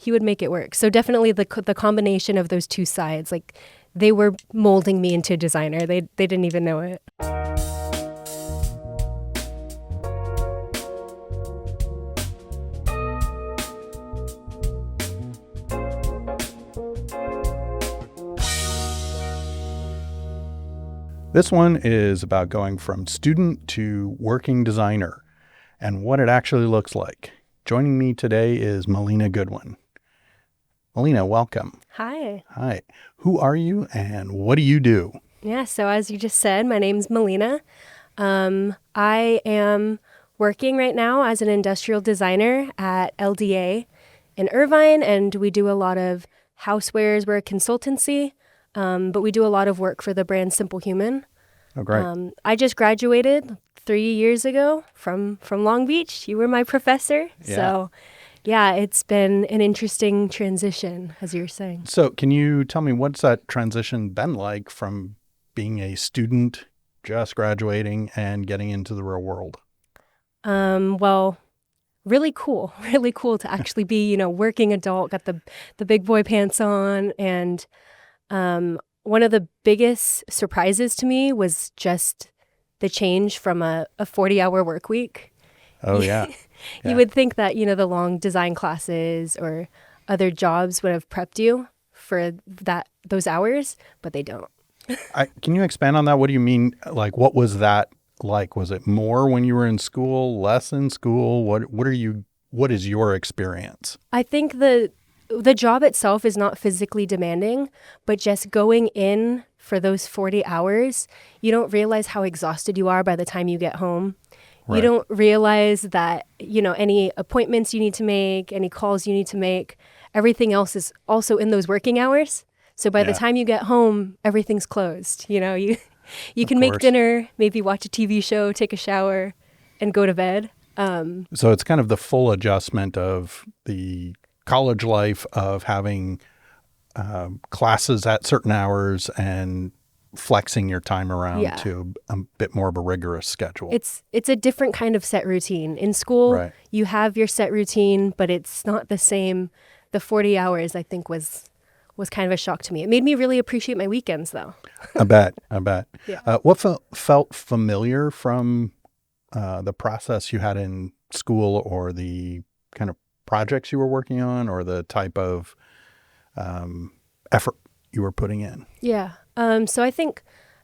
he would make it work. So definitely the combination of those two sides, like they were molding me into a designer. They didn't even know it. This one is about going from student to working designer and what it actually looks like. Joining me today is Melina Goodwin. Melina, welcome. Hi. Hi. Who are you and what do you do? Yeah, so as you just said, my name's Melina. I am working right now as an industrial designer at LDA in Irvine, and we do a lot of housewares. We're a consultancy, but we do a lot of work for the brand Simple Human. Oh, great. I just graduated 3 years ago from Long Beach. You were my professor. Yeah. So, yeah, it's been an interesting transition, as you were saying. So can you tell me what's that transition been like from being a student, just graduating, and getting into the real world? Well, really cool. Really cool to actually be, working adult, got the big boy pants on. And one of the biggest surprises to me was just the change from a 40-hour work week. Oh, yeah. You would think that, the long design classes or other jobs would have prepped you for those hours, but they don't. Can you expand on that? What do you mean? Like, what was that like? Was it more when you were in school, less in school? What is your experience? I think the job itself is not physically demanding, but just going in for those 40 hours, you don't realize how exhausted you are by the time you get home. Right. You don't realize that, any appointments you need to make, any calls you need to make, everything else is also in those working hours. So by the time you get home, everything's closed. You can make dinner, maybe watch a TV show, take a shower, and go to bed. So it's kind of the full adjustment of the college life of having classes at certain hours and flexing your time around to a bit more of a rigorous schedule. It's a different kind of set routine. In school, you have your set routine, but it's not the same. The 40 hours, I think, was kind of a shock to me. It made me really appreciate my weekends, though. I bet. Yeah. What felt familiar from the process you had in school, or the kind of projects you were working on, or the type of effort you were putting in? Yeah. So I think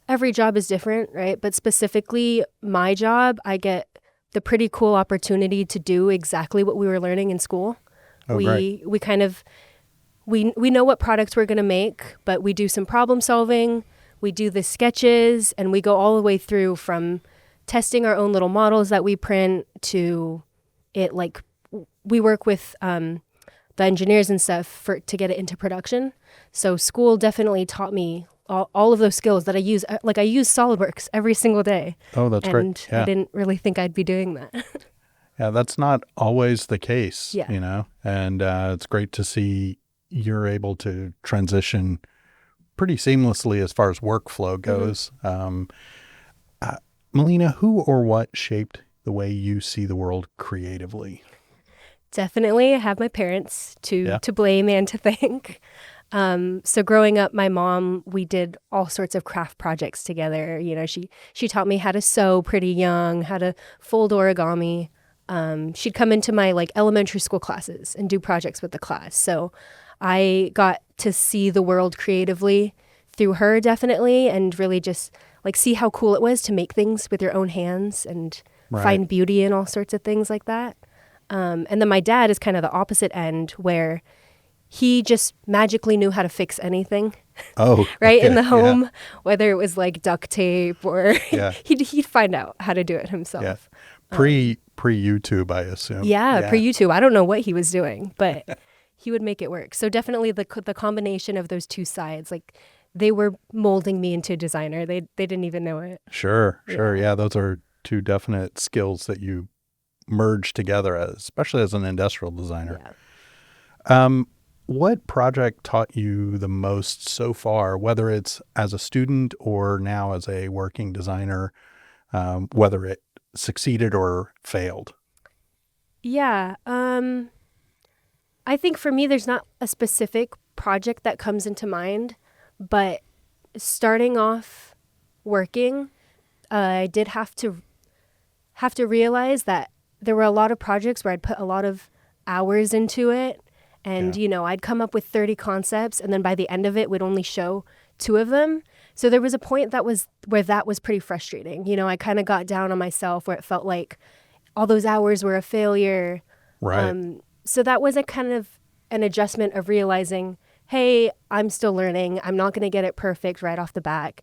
every job is different, right? But specifically my job, I get the pretty cool opportunity to do exactly what we were learning in school. Great. We kind of, we know what products we're going to make, but we do some problem solving, we do the sketches, and we go all the way through from testing our own little models that we print to it. Like, we work with the engineers and stuff to get it into production. So school definitely taught me all of those skills that I use. Like, I use SolidWorks every single day. Oh, that's great. And I didn't really think I'd be doing that. Yeah, that's not always the case, Yeah. and it's great to see you're able to transition pretty seamlessly as far as workflow goes. Mm-hmm. Melina, who or what shaped the way you see the world creatively? Definitely, I have my parents to blame and to thank. So growing up, my mom, we did all sorts of craft projects together. She taught me how to sew pretty young, how to fold origami. She'd come into my elementary school classes and do projects with the class. So I got to see the world creatively through her, definitely, and really just see how cool it was to make things with your own hands and find beauty in all sorts of things like that. And then my dad is kind of the opposite end, where he just magically knew how to fix anything. Oh, right, in the home, whether it was duct tape or he'd find out how to do it himself. Yeah. Pre-YouTube, I assume. Yeah, pre-YouTube. I don't know what he was doing, but he would make it work. So definitely the combination of those two sides, they were molding me into a designer. They didn't even know it. Sure. Yeah, those are two definite skills that you merge together, especially as an industrial designer. Yeah. What project taught you the most so far, whether it's as a student or now as a working designer, whether it succeeded or failed? Yeah. I think for me, there's not a specific project that comes into mind, but starting off working, I did have to realize that there were a lot of projects where I'd put a lot of hours into it. And, I'd come up with 30 concepts, and then by the end of it, we'd only show 2 of them. So there was a point where that was pretty frustrating. I kind of got down on myself where it felt like all those hours were a failure. Right. So that was a kind of an adjustment of realizing, hey, I'm still learning. I'm not going to get it perfect right off the bat.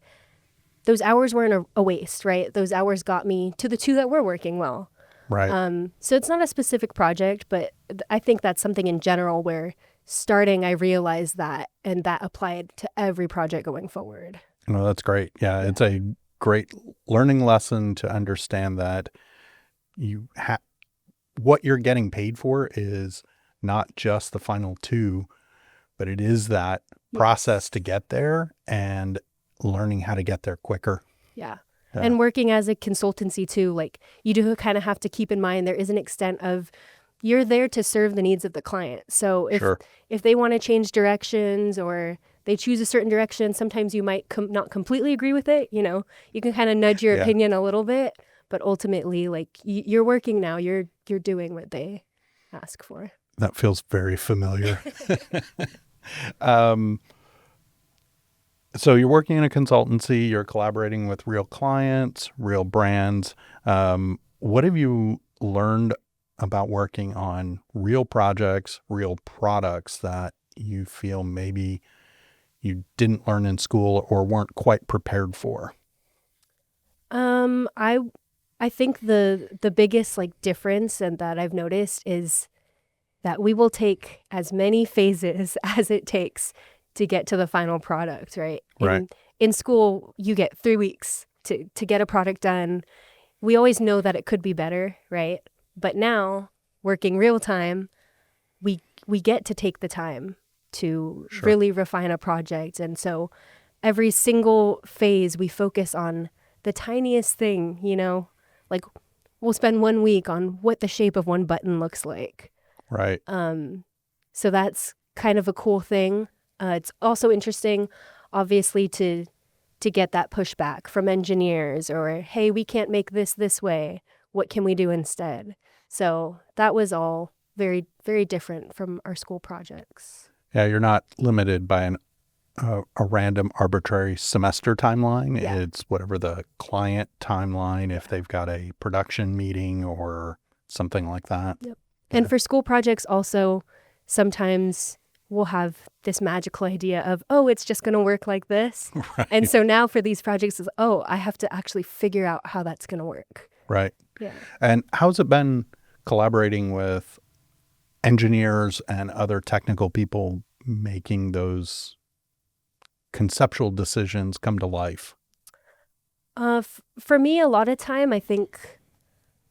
Those hours weren't a waste, right? Those hours got me to the 2 that were working well. Right. So it's not a specific project, but I think that's something in general where starting, I realized that, and that applied to every project going forward. No, that's great. Yeah, it's a great learning lesson to understand that what you're getting paid for is not just the final 2, but it is that process to get there and learning how to get there quicker. Yeah. And working as a consultancy too, like you do kind of have to keep in mind there is an extent of you're there to serve the needs of the client. So if they want to change directions or they choose a certain direction, sometimes you might not completely agree with it. You can kind of nudge your opinion a little bit, but ultimately, like you're working now, you're doing what they ask for. That feels very familiar. So you're working in a consultancy, you're collaborating with real clients, real brands. What have you learned about working on real projects, real products that you feel maybe you didn't learn in school or weren't quite prepared for? I think the biggest difference and that I've noticed is that we will take as many phases as it takes to get to the final product, right? In school, you get 3 weeks to get a product done. We always know that it could be better, right? But now, working real time, we get to take the time to really refine a project. And so every single phase, we focus on the tiniest thing, like we'll spend 1 week on what the shape of one button looks like. Right. So that's kind of a cool thing. It's also interesting, obviously, to get that pushback from engineers or, hey, we can't make this way. What can we do instead? So that was all very, very different from our school projects. Yeah, you're not limited by a random arbitrary semester timeline. Yeah. It's whatever the client timeline, if they've got a production meeting or something like that. Yep. Yeah. And for school projects also, sometimes we'll have this magical idea of, oh, it's just going to work like this. Right. And so now for these projects is, oh, I have to actually figure out how that's going to work. Right. Yeah. And how's it been collaborating with engineers and other technical people making those conceptual decisions come to life? For me, a lot of time, I think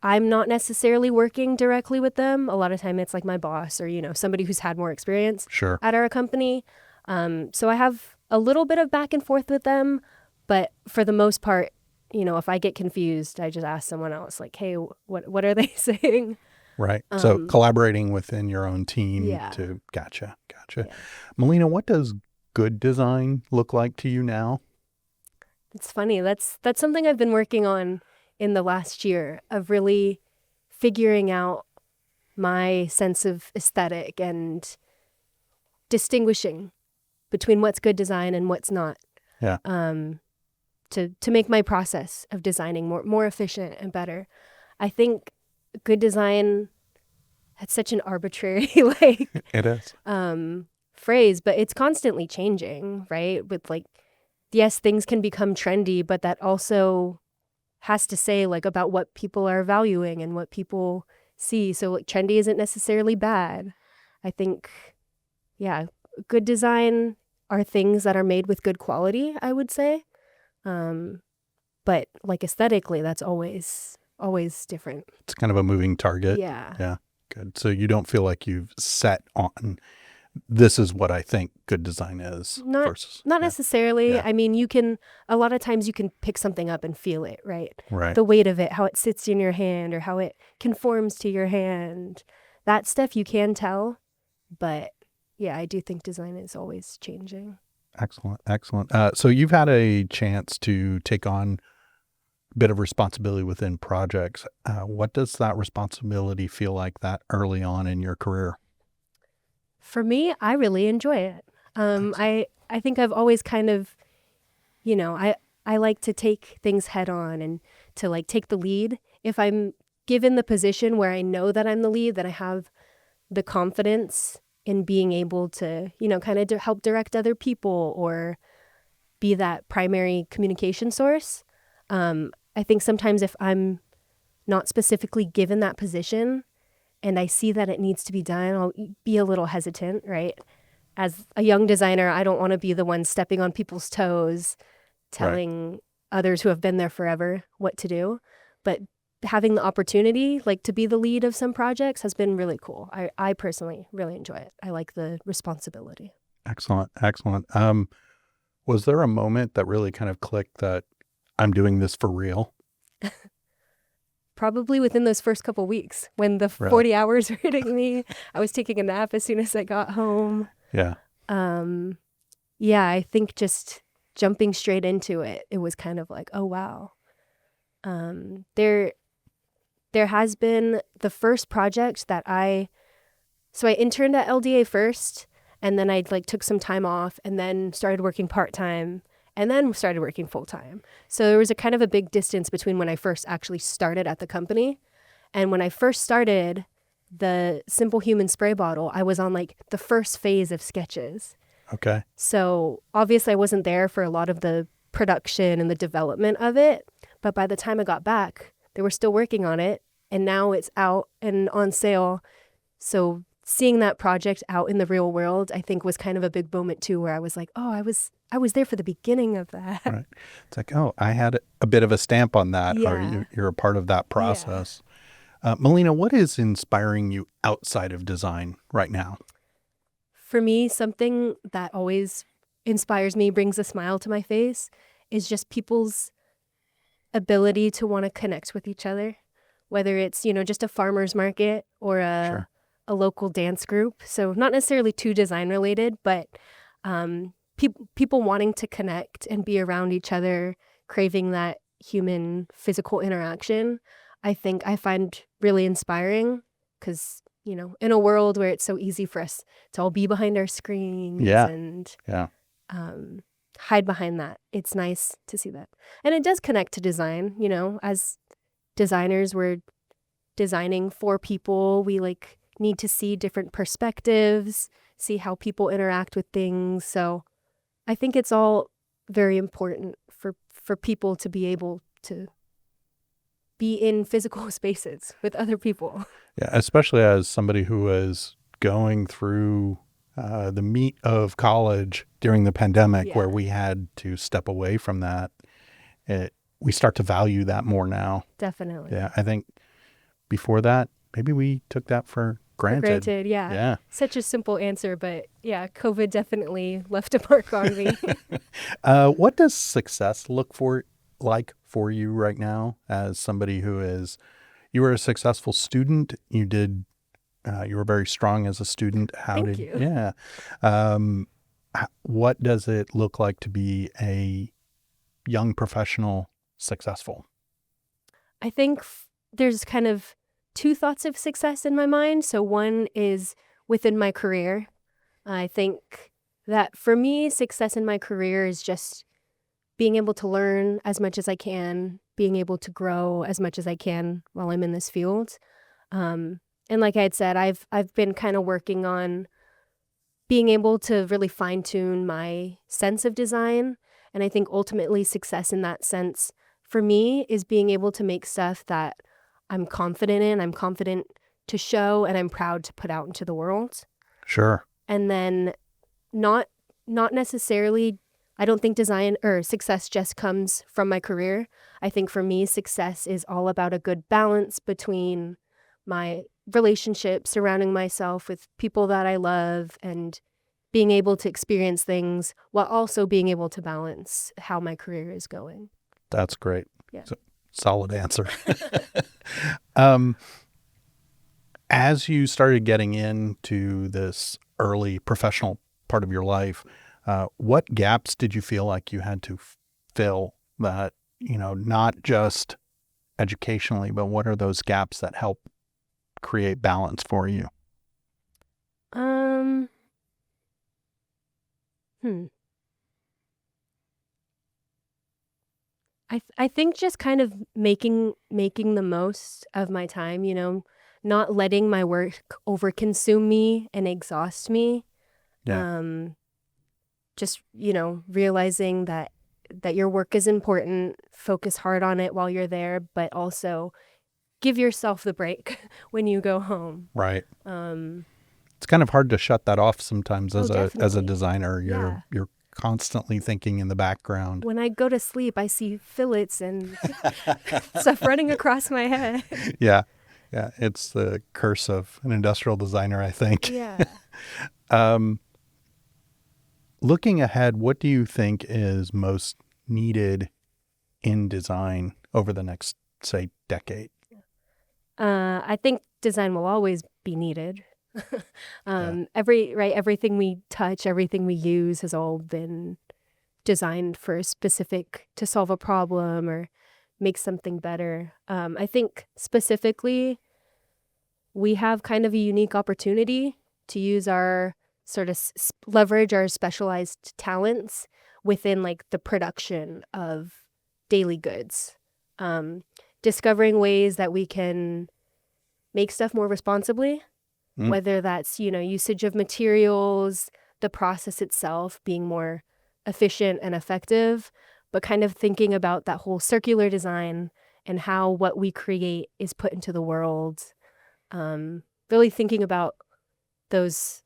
I'm not necessarily working directly with them. A lot of time it's like my boss or, somebody who's had more experience at our company. So I have a little bit of back and forth with them, but for the most part, if I get confused, I just ask someone else like, hey, what are they saying? Right. So collaborating within your own team to gotcha. Yeah. Melina, what does good design look like to you now? It's funny. That's something I've been working on in the last year of really figuring out my sense of aesthetic and distinguishing between what's good design and what's not. Yeah. To make my process of designing more efficient and better. I think good design, that's such an arbitrary it is. Phrase, but it's constantly changing, right? With yes, things can become trendy, but that also has to say about what people are valuing and what people see. So trendy isn't necessarily bad. I think, good design are things that are made with good quality, I would say. But aesthetically, that's always different. It's kind of a moving target. Yeah. Yeah. Good. So you don't feel like you've set on, this is what I think good design is. Not necessarily. Yeah. I mean, a lot of times you can pick something up and feel it, right? Right. The weight of it, how it sits in your hand or how it conforms to your hand. That stuff you can tell, But yeah, I do think design is always changing. Excellent. Excellent. So you've had a chance to take on a bit of responsibility within projects. What does that responsibility feel like that early on in your career? For me, I really enjoy it. I think I've always kind of, I like to take things head on and to like take the lead. If I'm given the position where I know that I'm the lead, that I have the confidence in being able to, kind of help direct other people or be that primary communication source. I think sometimes if I'm not specifically given that position and I see that it needs to be done, I'll be a little hesitant, right? As a young designer, I don't want to be the one stepping on people's toes, telling others who have been there forever what to do. But having the opportunity, like to be the lead of some projects, has been really cool. I personally really enjoy it. I like the responsibility. Excellent. Excellent. Was there a moment that really kind of clicked that I'm doing this for real? Probably within those first couple weeks when the 40 hours were hitting me. I was taking a nap as soon as I got home. Yeah. Yeah, I think just jumping straight into it, it was kind of like, oh, wow. There has been the first project that so I interned at LDA first, and then I took some time off and then started working part-time and then started working full-time. So there was a kind of a big distance between when I first actually started at the company. And when I first started the Simple Human spray bottle, I was on the first phase of sketches. Okay. So obviously I wasn't there for a lot of the production and the development of it. But by the time I got back, they were still working on it. And now it's out and on sale. So seeing that project out in the real world, I think was kind of a big moment too, where I was like, oh, I was there for the beginning of that. Right. It's like, oh, I had a bit of a stamp on that, Yeah. or you're a part of that process. Yeah. Melina, what is inspiring you outside of design right now? For me, something that always inspires me, brings a smile to my face, is just people's ability to want to connect with each other, whether it's, just a farmer's market or a local dance group. So not necessarily too design related, but people wanting to connect and be around each other, craving that human physical interaction, I think I find really inspiring because, in a world where it's so easy for us to all be behind our screens and hide behind that, it's nice to see that. And it does connect to design, as designers, we're designing for people. We need to see different perspectives, see how people interact with things. So I think it's all very important for people to be able to be in physical spaces with other people. Yeah, especially as somebody who is going through the meat of college during the pandemic, where we had to step away from that. We start to value that more now. Definitely. Yeah, I think before that, maybe we took that for granted. Yeah. Such a simple answer, but yeah, COVID definitely left a mark on me. What does success look like for you right now as somebody you were a successful student. You were very strong as a student. Thank you. Yeah. What does it look like to be a young professional successful? I think there's kind of two thoughts of success in my mind. So one is within my career. I think that for me, success in my career is just being able to learn as much as I can, being able to grow as much as I can while I'm in this field. And like I had said, I've been kind of working on being able to really fine-tune my sense of design. And I think ultimately success in that sense for me is being able to make stuff that I'm confident in, I'm confident to show, and I'm proud to put out into the world. Sure. And then not necessarily, I don't think design or success just comes from my career. I think for me, success is all about a good balance between my relationships, surrounding myself with people that I love, and being able to experience things while also being able to balance how my career is going. That's great. Yeah. Solid answer. As you started getting into this early professional part of your life, what gaps did you feel like you had to fill that, not just educationally, but what are those gaps that help create balance for you? Um, hmm. I think just kind of making the most of my time, not letting my work overconsume me and exhaust me. Yeah. Just, realizing that your work is important, focus hard on it while you're there, but also give yourself the break when you go home. Right. It's kind of hard to shut that off sometimes as a definitely. designer. Yeah. You're constantly thinking in the background. When I go to sleep, I see fillets and stuff running across my head. Yeah. Yeah. It's the curse of an industrial designer, I think. Yeah. Looking ahead, what do you think is most needed in design over the next, say, decade? I think design will always be needed. Everything we touch, everything we use has all been designed for to solve a problem or make something better. I think specifically we have kind of a unique opportunity to use our sort of leverage our specialized talents within like the production of daily goods. Discovering ways that we can make stuff more responsibly, whether that's, usage of materials, the process itself being more efficient and effective, but kind of thinking about that whole circular design and how what we create is put into the world. Really thinking about those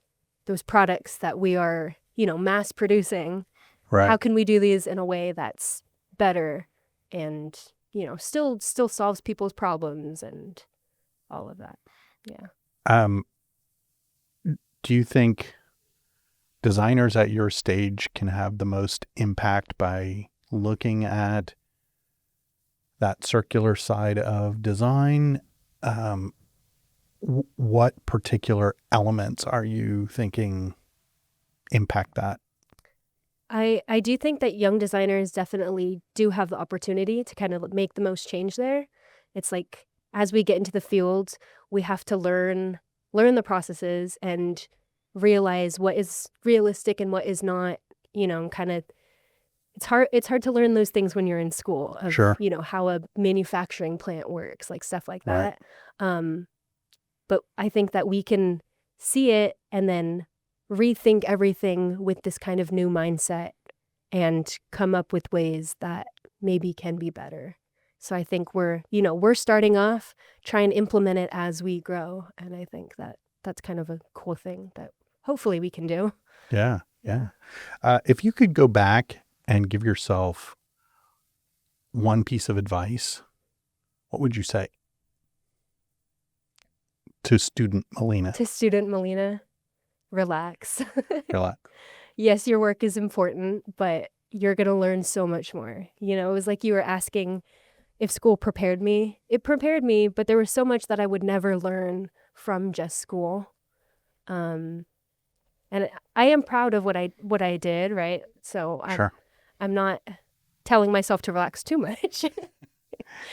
products that we are, mass producing. Right. How can we do these in a way that's better and, still solves people's problems and all of that. Yeah. Do you think designers at your stage can have the most impact by looking at that circular side of design? What particular elements are you thinking impact that? I do think that young designers definitely do have the opportunity to kind of make the most change there. It's like as we get into the field, we have to learn the processes and realize what is realistic and what is not, kind of it's hard to learn those things when you're in school of, Sure. How a manufacturing plant works, like stuff like Right. that. But I think that we can see it and then rethink everything with this kind of new mindset and come up with ways that maybe can be better. So I think we're starting off, try and implement it as we grow. And I think that that's kind of a cool thing that hopefully we can do. Yeah. Yeah. If you could go back and give yourself one piece of advice, what would you say to student Melina? To student Melina, relax. Relax. Yes, your work is important, but you're going to learn so much more. It was like you were asking if school prepared me. It prepared me, but there was so much that I would never learn from just school. And I am proud of what I did, right? So Sure. I'm not telling myself to relax too much.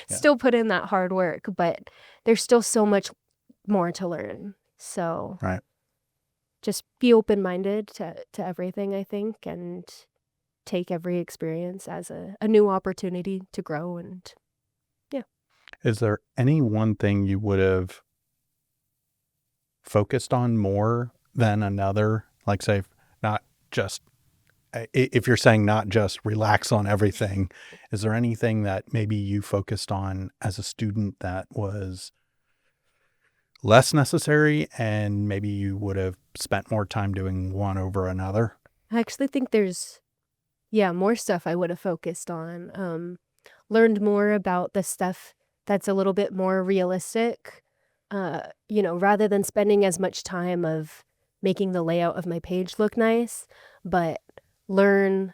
Still put in that hard work, but there's still so much more to learn. So Right. just be open-minded to everything, I think, and take every experience as a new opportunity to grow. And yeah. Is there any one thing you would have focused on more than another? Like, say, not just, if you're saying not just relax on everything, is there anything that maybe you focused on as a student that was less necessary and maybe you would have spent more time doing one over another? I actually think there's, more stuff I would have focused on. Learned more about the stuff that's a little bit more realistic, rather than spending as much time of making the layout of my page look nice, but learn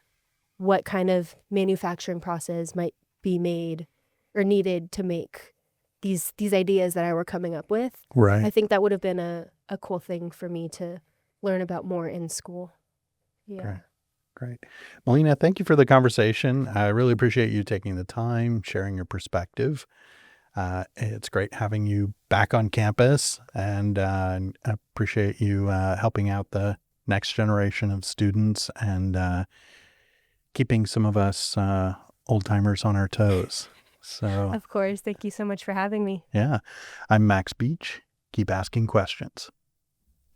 what kind of manufacturing process might be made or needed to make these ideas that I were coming up with. Right. I think that would have been a cool thing for me to learn about more in school. Yeah. Great. Melina, thank you for the conversation. I really appreciate you taking the time, sharing your perspective. It's great having you back on campus, and I appreciate you helping out the next generation of students and keeping some of us old timers on our toes. So, Of course. Thank you so much for having me. yeah, I'm Max Beach. Keep asking questions.